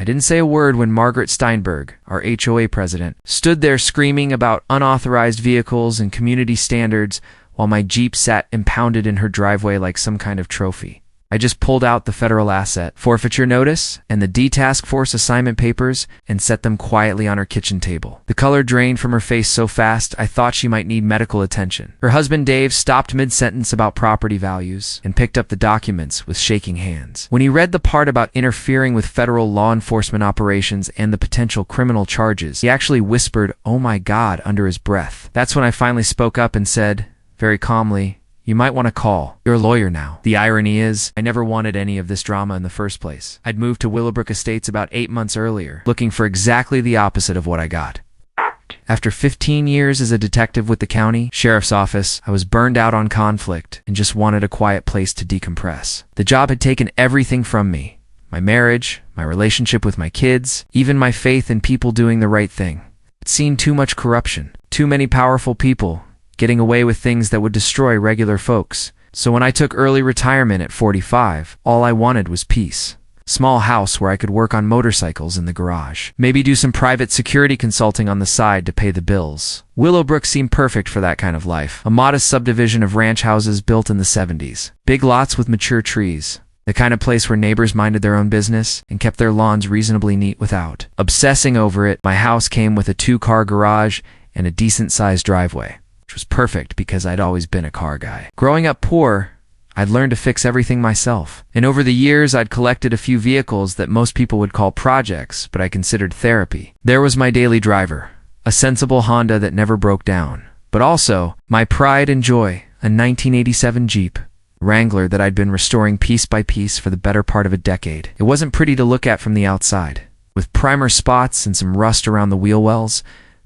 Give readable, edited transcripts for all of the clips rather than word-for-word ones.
I didn't say a word when Margaret Steinberg, our HOA president, stood there screaming about unauthorized vehicles and community standards while my Jeep sat impounded in her driveway like some kind of trophy. I just pulled out the federal asset forfeiture notice and the D Task Force assignment papers and set them quietly on her kitchen table. The color drained from her face so fast I thought she might need medical attention. Her husband Dave stopped mid-sentence about property values and picked up the documents with shaking hands. When he read the part about interfering with federal law enforcement operations and the potential criminal charges, he actually whispered, "Oh my God," under his breath. That's when I finally spoke up and said, very calmly, "You might want to call. You're a lawyer now." The irony is, I never wanted any of this drama in the first place. I'd moved to Willowbrook Estates about 8 months earlier, looking for exactly the opposite of what I got. After 15 years as a detective with the county sheriff's office, I was burned out on conflict and just wanted a quiet place to decompress. The job had taken everything from me: my marriage, my relationship with my kids, even my faith in people doing the right thing. I'd seen too much corruption, too many powerful people getting away with things that would destroy regular folks. So when I took early retirement at 45, all I wanted was peace. Small house where I could work on motorcycles in the garage. Maybe do some private security consulting on the side to pay the bills. Willowbrook seemed perfect for that kind of life. A modest subdivision of ranch houses built in the 70s. Big lots with mature trees. The kind of place where neighbors minded their own business and kept their lawns reasonably neat without obsessing over it. My house came with a 2-car garage and a decent-sized driveway, which was perfect because I'd always been a car guy. Growing up poor, I'd learned to fix everything myself. And over the years, I'd collected a few vehicles that most people would call projects, but I considered therapy. There was my daily driver, a sensible Honda that never broke down. But also, my pride and joy, a 1987 Jeep Wrangler that I'd been restoring piece by piece for the better part of a decade. It wasn't pretty to look at from the outside, with primer spots and some rust around the wheel wells,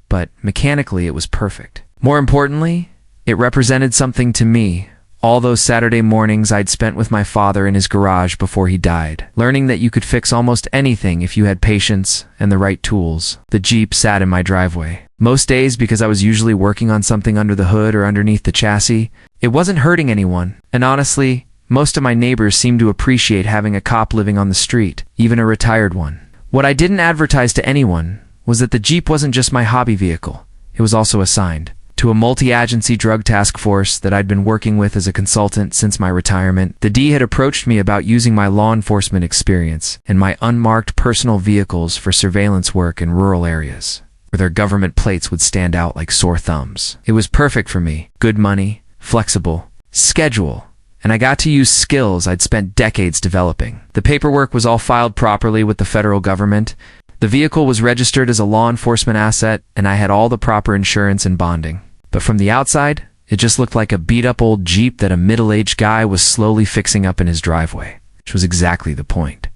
but mechanically it was perfect. More importantly, it represented something to me. All those Saturday mornings I'd spent with my father in his garage before he died, learning that you could fix almost anything if you had patience and the right tools. The Jeep sat in my driveway. Most days, because I was usually working on something under the hood or underneath the chassis, it wasn't hurting anyone. And honestly, most of my neighbors seemed to appreciate having a cop living on the street, even a retired one. What I didn't advertise to anyone was that the Jeep wasn't just my hobby vehicle. It was also assigned to a multi-agency drug task force that I'd been working with as a consultant since my retirement. The D had approached me about using my law enforcement experience and my unmarked personal vehicles for surveillance work in rural areas, where their government plates would stand out like sore thumbs. It was perfect for me. Good money, flexible, schedule, and I got to use skills I'd spent decades developing. The paperwork was all filed properly with the federal government. The vehicle was registered as a law enforcement asset, and I had all the proper insurance and bonding. But from the outside, it just looked like a beat-up old Jeep that a middle-aged guy was slowly fixing up in his driveway, which was exactly the point.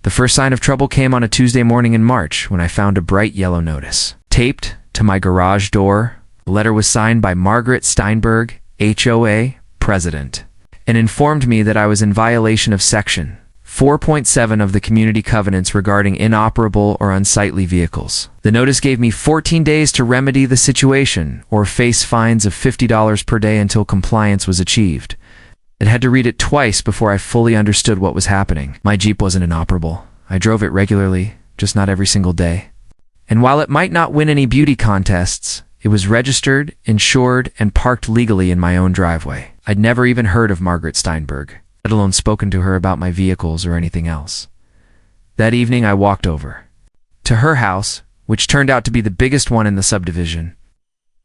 The first sign of trouble came on a Tuesday morning in March when I found a bright yellow notice. Taped to my garage door, the letter was signed by Margaret Steinberg, HOA, President, and informed me that I was in violation of Section 4.7 of the Community Covenants regarding inoperable or unsightly vehicles. The notice gave me 14 days to remedy the situation or face fines of $50 per day until compliance was achieved. I had to read it twice before I fully understood what was happening. My Jeep wasn't inoperable. I drove it regularly, just not every single day. And while it might not win any beauty contests, it was registered, insured, and parked legally in my own driveway. I'd never even heard of Margaret Steinberg, let alone spoken to her about my vehicles or anything else. That evening I walked over to her house, which turned out to be the biggest one in the subdivision.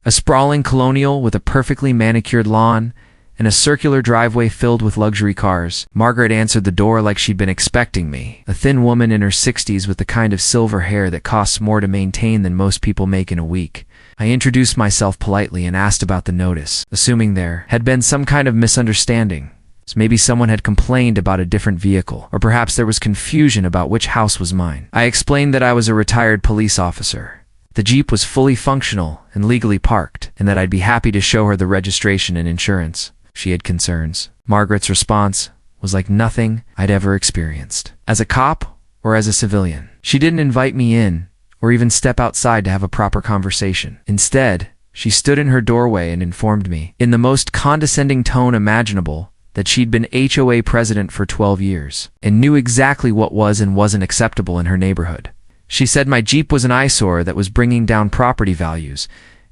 A sprawling colonial with a perfectly manicured lawn and a circular driveway filled with luxury cars. Margaret answered the door like she'd been expecting me, a thin woman in her 60s with the kind of silver hair that costs more to maintain than most people make in a week. I introduced myself politely and asked about the notice, assuming there had been some kind of misunderstanding. So maybe someone had complained about a different vehicle, or perhaps there was confusion about which house was mine. I explained that I was a retired police officer. The Jeep was fully functional and legally parked, and that I'd be happy to show her the registration and insurance. She had concerns. Margaret's response was like nothing I'd ever experienced, as a cop or as a civilian. She didn't invite me in, or even step outside to have a proper conversation. Instead, she stood in her doorway and informed me, in the most condescending tone imaginable, that she'd been HOA president for 12 years and knew exactly what was and wasn't acceptable in her neighborhood. She said my Jeep was an eyesore that was bringing down property values,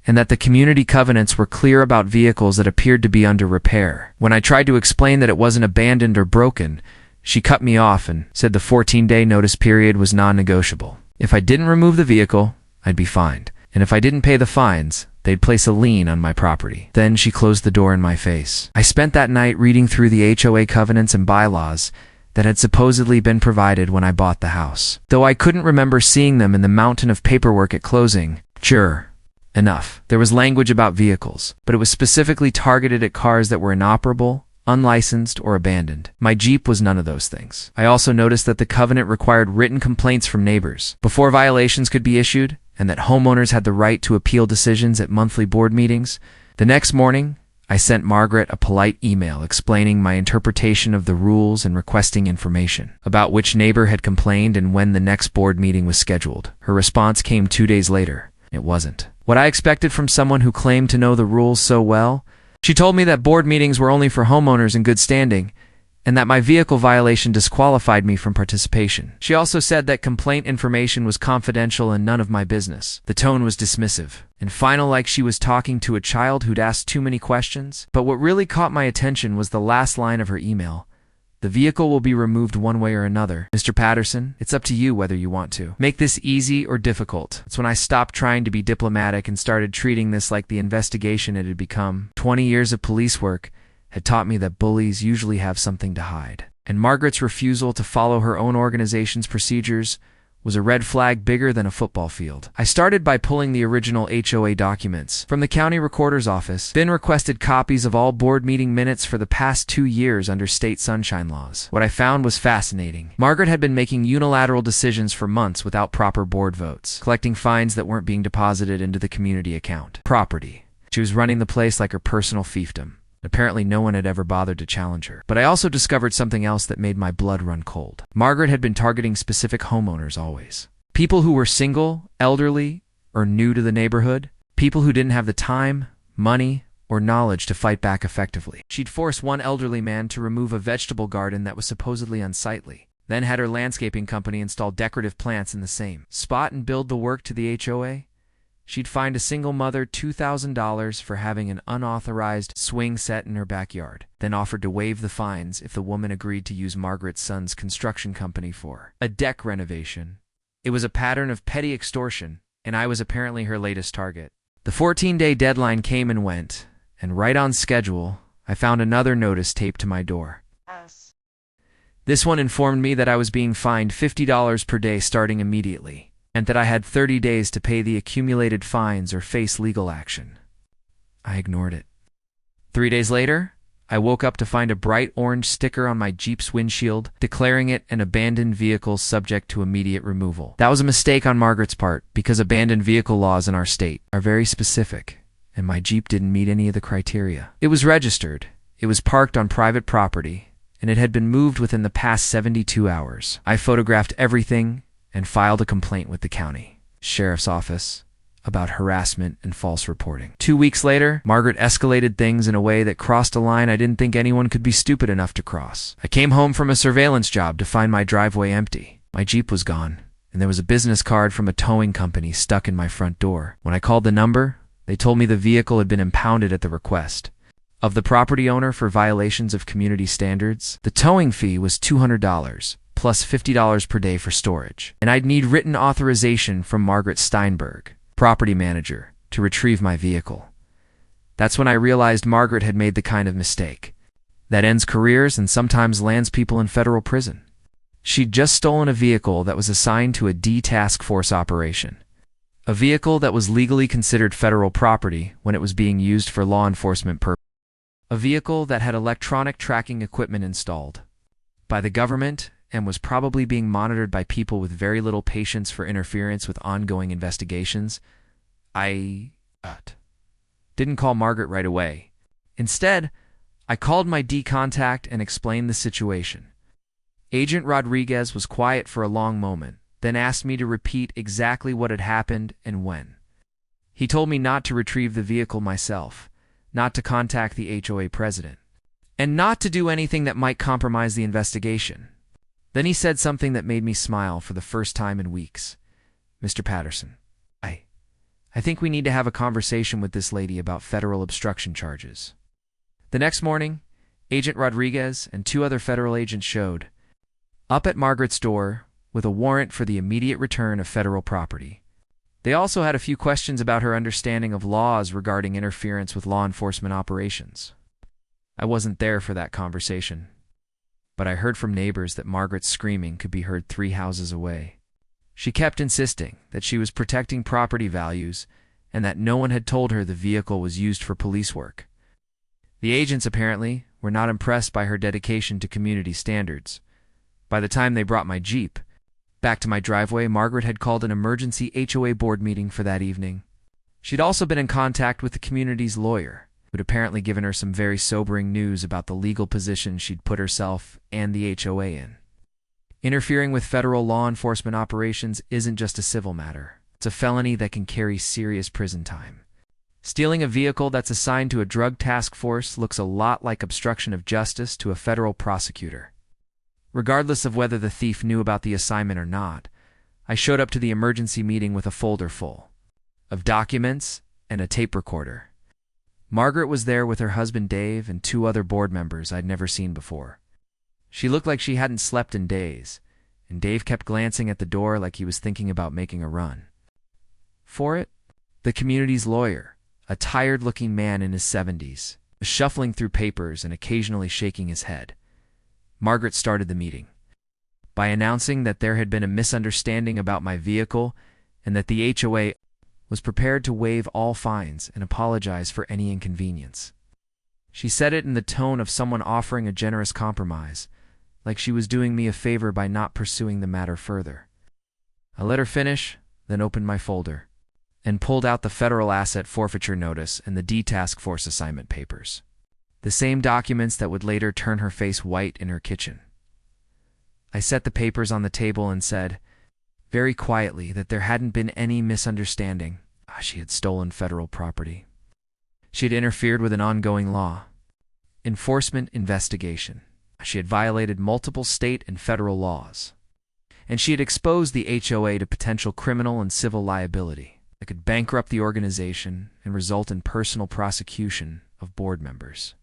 and that the community covenants were clear about vehicles that appeared to be under repair. When I tried to explain that it wasn't abandoned or broken, she cut me off and said the 14-day notice period was non-negotiable. If I didn't remove the vehicle, I'd be fined. And if I didn't pay the fines, they'd place a lien on my property. Then she closed the door in my face. I spent that night reading through the HOA covenants and bylaws that had supposedly been provided when I bought the house. Though I couldn't remember seeing them in the mountain of paperwork at closing, sure enough, there was language about vehicles, but it was specifically targeted at cars that were inoperable, unlicensed, or abandoned. My Jeep was none of those things. I also noticed that the covenant required written complaints from neighbors before violations could be issued, and that homeowners had the right to appeal decisions at monthly board meetings. The next morning, I sent Margaret a polite email explaining my interpretation of the rules and requesting information about which neighbor had complained and when the next board meeting was scheduled. Her response came 2 days later. It wasn't what I expected from someone who claimed to know the rules so well. She told me that board meetings were only for homeowners in good standing, and that my vehicle violation disqualified me from participation. She also said that complaint information was confidential and none of my business. The tone was dismissive and final, like she was talking to a child who'd asked too many questions. But what really caught my attention was the last line of her email. The vehicle will be removed one way or another. Mr. Patterson, it's up to you whether you want to make this easy or difficult. It's when I stopped trying to be diplomatic and started treating this like the investigation it had become. 20 years of police work had taught me that bullies usually have something to hide. And Margaret's refusal to follow her own organization's procedures was a red flag bigger than a football field. I started by pulling the original HOA documents from the county recorder's office, then requested copies of all board meeting minutes for the past 2 years under state sunshine laws. What I found was fascinating. Margaret had been making unilateral decisions for months without proper board votes, collecting fines that weren't being deposited into the community account. Property. She was running the place like her personal fiefdom. Apparently no one had ever bothered to challenge her. But I also discovered something else that made my blood run cold. Margaret had been targeting specific homeowners always. People who were single, elderly, or new to the neighborhood. People who didn't have the time, money, or knowledge to fight back effectively. She'd forced one elderly man to remove a vegetable garden that was supposedly unsightly, then had her landscaping company install decorative plants in the same spot and build the work to the HOA. She'd fined a single mother $2,000 for having an unauthorized swing set in her backyard, then offered to waive the fines if the woman agreed to use Margaret's son's construction company for a deck renovation. It was a pattern of petty extortion, and I was apparently her latest target. The 14-day deadline came and went, and right on schedule, I found another notice taped to my door. This one informed me that I was being fined $50 per day starting immediately, and that I had 30 days to pay the accumulated fines or face legal action. I ignored it. 3 days later, I woke up to find a bright orange sticker on my Jeep's windshield, declaring it an abandoned vehicle subject to immediate removal. That was a mistake on Margaret's part, because abandoned vehicle laws in our state are very specific, and my Jeep didn't meet any of the criteria. It was registered, it was parked on private property, and it had been moved within the past 72 hours. I photographed everything and filed a complaint with the county sheriff's office about harassment and false reporting. 2 weeks later, Margaret escalated things in a way that crossed a line I didn't think anyone could be stupid enough to cross. I came home from a surveillance job to find my driveway empty. My Jeep was gone, and there was a business card from a towing company stuck in my front door. When I called the number, they told me the vehicle had been impounded at the request of the property owner for violations of community standards. The towing fee was $200. Plus $50 per day for storage. And I'd need written authorization from Margaret Steinberg, property manager, to retrieve my vehicle. That's when I realized Margaret had made the kind of mistake that ends careers and sometimes lands people in federal prison. She'd just stolen a vehicle that was assigned to a D task force operation. A vehicle that was legally considered federal property when it was being used for law enforcement purposes. A vehicle that had electronic tracking equipment installed by the government and was probably being monitored by people with very little patience for interference with ongoing investigations. I didn't call Margaret right away. Instead, I called my D contact and explained the situation. Agent Rodriguez was quiet for a long moment, then asked me to repeat exactly what had happened and when. He told me not to retrieve the vehicle myself, not to contact the HOA president, and not to do anything that might compromise the investigation. Then he said something that made me smile for the first time in weeks. "Mr. Patterson, I think we need to have a conversation with this lady about federal obstruction charges." The next morning, Agent Rodriguez and 2 other federal agents showed up at Margaret's door with a warrant for the immediate return of federal property. They also had a few questions about her understanding of laws regarding interference with law enforcement operations. I wasn't there for that conversation, but I heard from neighbors that Margaret's screaming could be heard 3 houses away. She kept insisting that she was protecting property values and that no one had told her the vehicle was used for police work. The agents apparently were not impressed by her dedication to community standards. By the time they brought my Jeep back to my driveway, Margaret had called an emergency HOA board meeting for that evening. She'd also been in contact with the community's lawyer, who'd apparently given her some very sobering news about the legal position she'd put herself and the HOA in. Interfering with federal law enforcement operations isn't just a civil matter. It's a felony that can carry serious prison time. Stealing a vehicle that's assigned to a drug task force looks a lot like obstruction of justice to a federal prosecutor. Regardless of whether the thief knew about the assignment or not, I showed up to the emergency meeting with a folder full of documents and a tape recorder. Margaret was there with her husband Dave and 2 other board members I'd never seen before. She looked like she hadn't slept in days, and Dave kept glancing at the door like he was thinking about making a run for it. The community's lawyer, a tired-looking man in his 70s, was shuffling through papers and occasionally shaking his head. Margaret started the meeting by announcing that there had been a misunderstanding about my vehicle and that the HOA was prepared to waive all fines and apologize for any inconvenience. She said it in the tone of someone offering a generous compromise, like she was doing me a favor by not pursuing the matter further. I let her finish, then opened my folder and pulled out the federal asset forfeiture notice and the D-Task Force assignment papers, the same documents that would later turn her face white in her kitchen. I set the papers on the table and said, very quietly, that there hadn't been any misunderstanding. She had stolen federal property. She had interfered with an ongoing law enforcement investigation. She had violated multiple state and federal laws. And she had exposed the HOA to potential criminal and civil liability that could bankrupt the organization and result in personal prosecution of board members.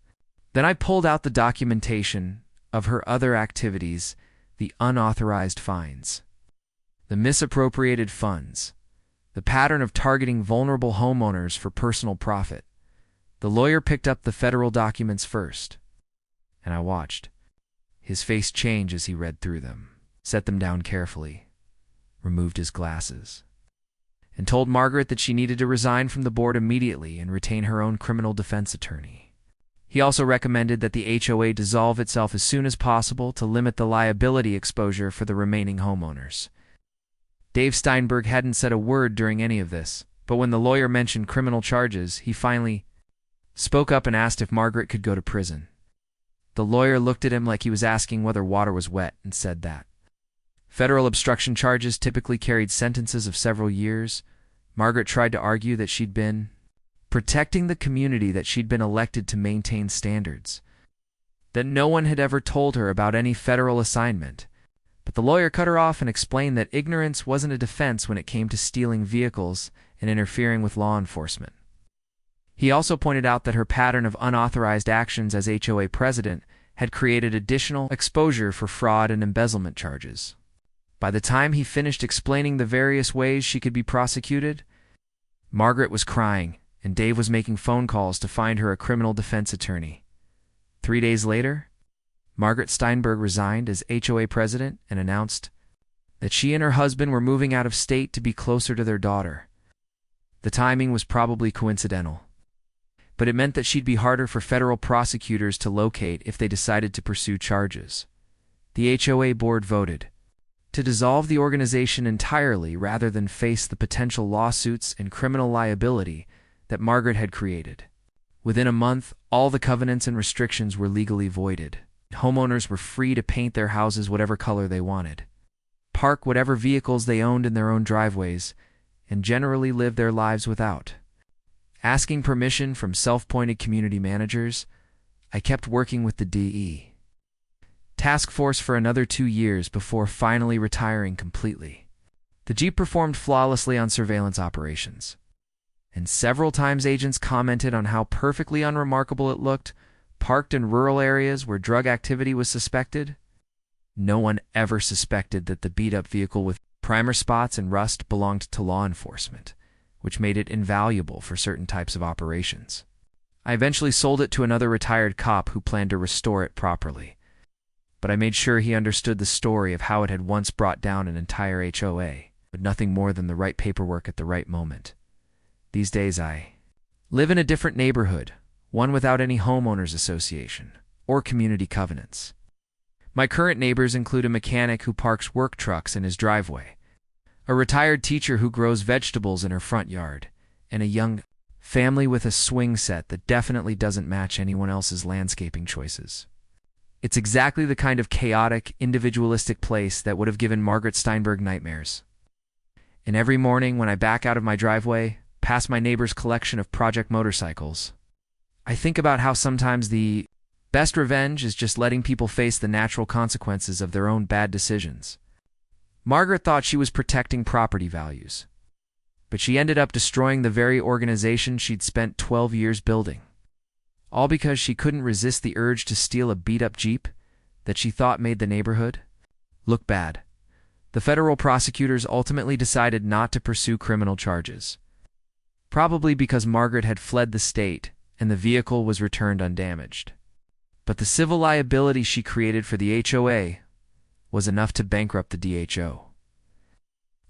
Then I pulled out the documentation of her other activities, the unauthorized fines, the misappropriated funds, the pattern of targeting vulnerable homeowners for personal profit. The lawyer picked up the federal documents first, and I watched his face change as he read through them, set them down carefully, removed his glasses, and told Margaret that she needed to resign from the board immediately and retain her own criminal defense attorney. He also recommended that the HOA dissolve itself as soon as possible to limit the liability exposure for the remaining homeowners. Dave Steinberg hadn't said a word during any of this, but when the lawyer mentioned criminal charges, he finally spoke up and asked if Margaret could go to prison. The lawyer looked at him like he was asking whether water was wet and said that federal obstruction charges typically carried sentences of several years. Margaret tried to argue that she'd been protecting the community, that she'd been elected to maintain standards, that no one had ever told her about any federal assignment. But the lawyer cut her off and explained that ignorance wasn't a defense when it came to stealing vehicles and interfering with law enforcement. He also pointed out that her pattern of unauthorized actions as HOA president had created additional exposure for fraud and embezzlement charges. By the time he finished explaining the various ways she could be prosecuted, Margaret was crying, and Dave was making phone calls to find her a criminal defense attorney. 3 days later, Margaret Steinberg resigned as HOA president and announced that she and her husband were moving out of state to be closer to their daughter. The timing was probably coincidental, but it meant that she'd be harder for federal prosecutors to locate if they decided to pursue charges. The HOA board voted to dissolve the organization entirely rather than face the potential lawsuits and criminal liability that Margaret had created. Within a month, all the covenants and restrictions were legally voided. Homeowners were free to paint their houses whatever color they wanted, park whatever vehicles they owned in their own driveways, and generally live their lives without asking permission from self-appointed community managers. I kept working with the DE task force for another 2 years before finally retiring completely. The Jeep performed flawlessly on surveillance operations, and several times agents commented on how perfectly unremarkable it looked, parked in rural areas where drug activity was suspected. No one ever suspected that the beat-up vehicle with primer spots and rust belonged to law enforcement, which made it invaluable for certain types of operations. I eventually sold it to another retired cop who planned to restore it properly, but I made sure he understood the story of how it had once brought down an entire HOA, but nothing more than the right paperwork at the right moment. These days I live in a different neighborhood, one without any homeowners association or community covenants. My current neighbors include a mechanic who parks work trucks in his driveway, a retired teacher who grows vegetables in her front yard, and a young family with a swing set that definitely doesn't match anyone else's landscaping choices. It's exactly the kind of chaotic, individualistic place that would have given Margaret Steinberg nightmares. And every morning when I back out of my driveway, past my neighbor's collection of project motorcycles, I think about how sometimes the best revenge is just letting people face the natural consequences of their own bad decisions. Margaret thought she was protecting property values, but she ended up destroying the very organization she'd spent 12 years building, all because she couldn't resist the urge to steal a beat-up Jeep that she thought made the neighborhood look bad. The federal prosecutors ultimately decided not to pursue criminal charges, probably because Margaret had fled the state and the vehicle was returned undamaged. But the civil liability she created for the HOA was enough to bankrupt the DHO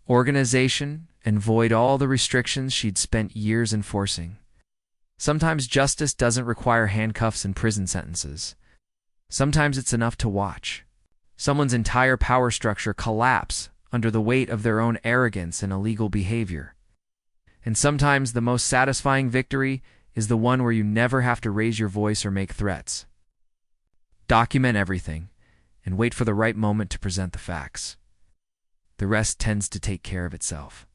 organization and void all the restrictions she'd spent years enforcing. Sometimes justice doesn't require handcuffs and prison sentences. Sometimes it's enough to watch someone's entire power structure collapse under the weight of their own arrogance and illegal behavior. And sometimes the most satisfying victory is the one where you never have to raise your voice or make threats. Document everything and wait for the right moment to present the facts. The rest tends to take care of itself.